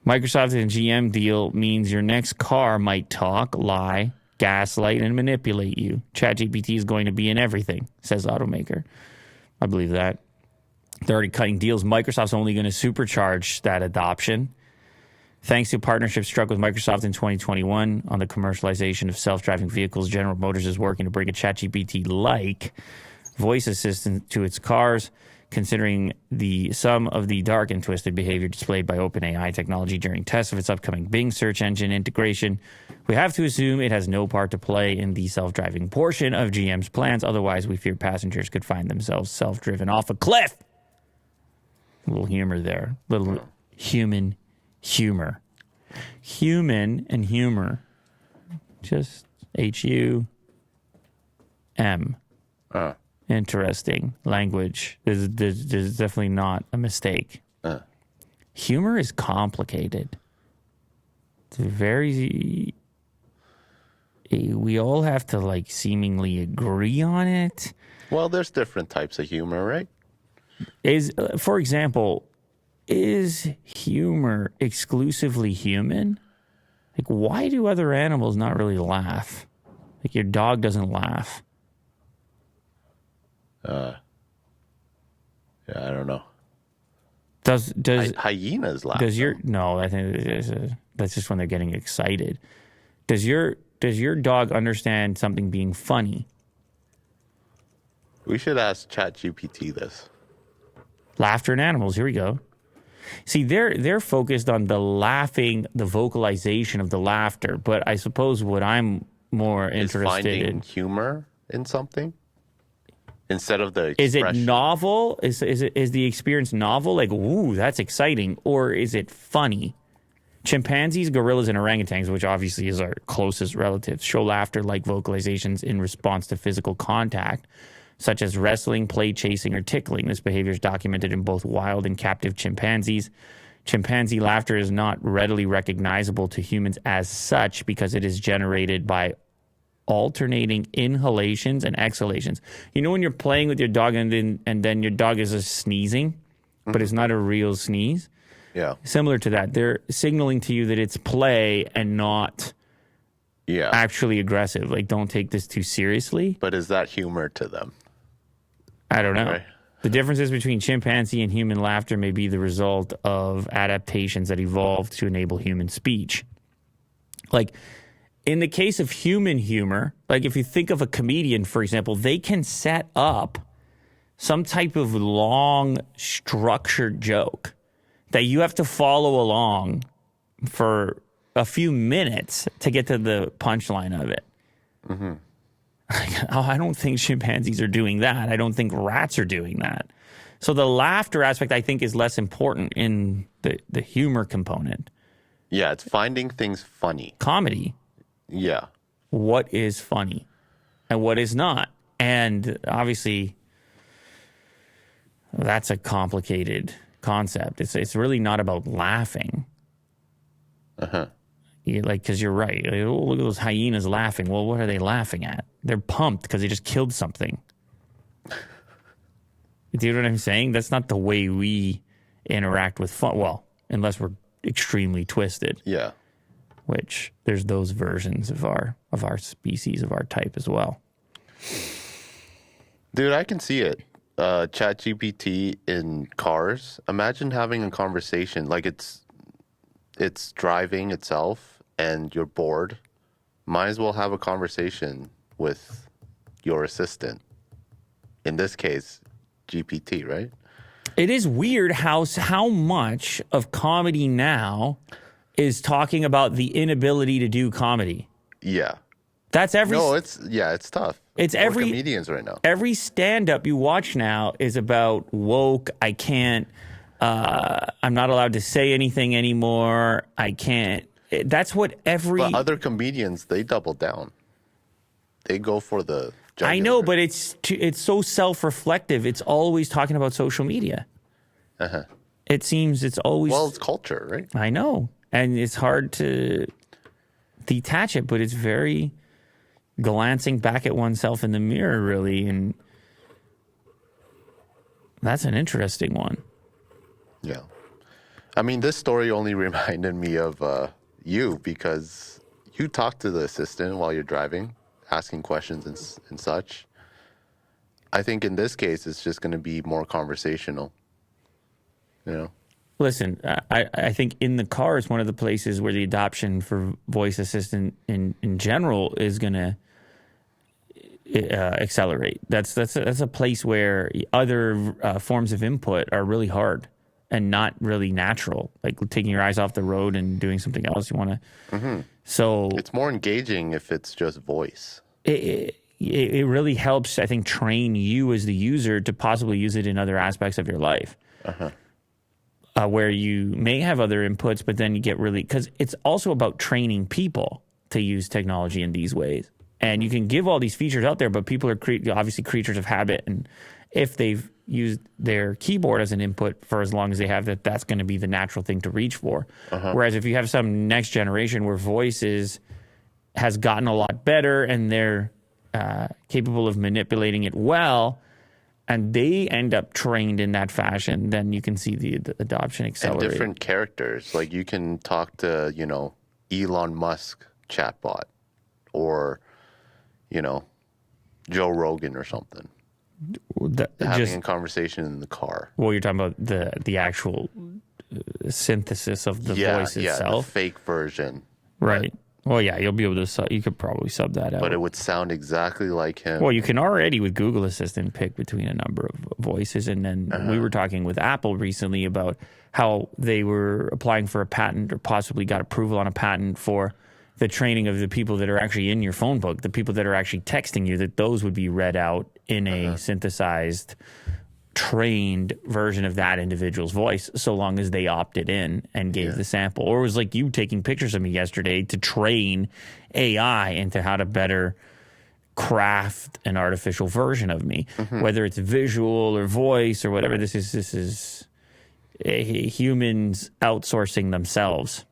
Microsoft and GM deal means your next car might talk, lie, gaslight, and manipulate you. ChatGPT is going to be in everything, says automaker. I believe that. They're already cutting deals. Microsoft's only going to supercharge that adoption. Thanks to a partnership struck with Microsoft in 2021 on the commercialization of self-driving vehicles, General Motors is working to bring a ChatGPT-like voice assistant to its cars, considering some of the dark and twisted behavior displayed by OpenAI technology during tests of its upcoming Bing search engine integration. We have to assume it has no part to play in the self-driving portion of GM's plans. Otherwise, we fear passengers could find themselves self-driven off a cliff. A little humor there. Little human humor. Human and humor. Just H-U-M. Interesting language. There's definitely not a mistake. Humor is complicated. It's very... We all have to, like, seemingly agree on it. Well, there's different types of humor, right? For example, is humor exclusively human? Like, why do other animals not really laugh? Like, your dog doesn't laugh. Yeah, I don't know. Does hyenas laugh? No? I think that's just when they're getting excited. Does your dog understand something being funny? We should ask ChatGPT this. Laughter in animals. Here we go. See, they're focused on the laughing, the vocalization of the laughter. But I suppose what I'm more interested finding humor in something instead of the expression. Is it novel? Is the experience novel? Like, ooh, that's exciting, or is it funny? Chimpanzees, gorillas, and orangutans, which obviously is our closest relatives, show laughter-like vocalizations in response to physical contact, such as wrestling, play chasing, or tickling. This behavior is documented in both wild and captive chimpanzees. Chimpanzee laughter is not readily recognizable to humans as such because it is generated by alternating inhalations and exhalations. You know when you're playing with your dog and then your dog is just sneezing, but it's not a real sneeze? Yeah. Similar to that. They're signaling to you that it's play and not actually aggressive. Like, don't take this too seriously. But is that humor to them? I don't know. Right. The differences between chimpanzee and human laughter may be the result of adaptations that evolved to enable human speech. Like, in the case of human humor, like if you think of a comedian, for example, they can set up some type of long, structured joke that you have to follow along for a few minutes to get to the punchline of it. Mm-hmm. I don't think chimpanzees are doing that. I don't think rats are doing that. So the laughter aspect, I think, is less important in the humor component. Yeah, it's finding things funny. Comedy. Yeah. What is funny and what is not? And obviously, that's a complicated concept. It's really not about laughing. Because you're right. Like, oh, look at those hyenas laughing. Well, what are they laughing at? They're pumped because they just killed something. Do you know what I'm saying? That's not the way we interact with fun. Well, unless we're extremely twisted. Yeah. Which there's those versions of our species, of our type as well. Dude, I can see it. ChatGPT in cars. Imagine having a conversation like it's driving itself and you're bored. Might as well have a conversation with your assistant. In this case, GPT, right? It is weird how much of comedy now is talking about the inability to do comedy. Yeah. That's every... No, it's tough. It's for every... comedians right now. Every stand-up you watch now is about woke, I can't... I'm not allowed to say anything anymore. I can't... That's what every... But other comedians, they double down. They go for the... jugular. I know, but it's so self-reflective. It's always talking about social media. Uh-huh. It seems it's always... Well, it's culture, right? I know. And it's hard to detach it, but it's very glancing back at oneself in the mirror, really. And that's an interesting one. Yeah. I mean, this story only reminded me of you because you talk to the assistant while you're driving, asking questions and such. I think in this case, it's just going to be more conversational. You know? Listen, I think in the car is one of the places where the adoption for voice assistant in general is going to accelerate. That's a place where other forms of input are really hard and not really natural, like taking your eyes off the road and doing something else you want to. Mm-hmm. So it's more engaging if it's just voice. It really helps, I think, train you as the user to possibly use it in other aspects of your life. Where you may have other inputs, but then you get really, because it's also about training people to use technology in these ways. And you can give all these features out there, but people are obviously creatures of habit. And if they've used their keyboard as an input for as long as they have, that's going to be the natural thing to reach for. Whereas if you have some next generation where voices has gotten a lot better and they're capable of manipulating it well, and they end up trained in that fashion, then you can see the adoption accelerate. And different characters. Like you can talk to, Elon Musk chatbot or, Joe Rogan or something. Having a conversation in the car. Well, you're talking about the actual synthesis of the voice itself. The fake version. Right. Well, yeah, you'll be able to. You could probably sub that out. But it would sound exactly like him. Well, you can already with Google Assistant pick between a number of voices, and then we were talking with Apple recently about how they were applying for a patent or possibly got approval on a patent for the training of the people that are actually in your phone book, the people that are actually texting you, that those would be read out in a synthesized, trained version of that individual's voice, so long as they opted in and gave the sample. Or it was like you taking pictures of me yesterday to train AI into how to better craft an artificial version of me, whether it's visual or voice or whatever. This is humans outsourcing themselves.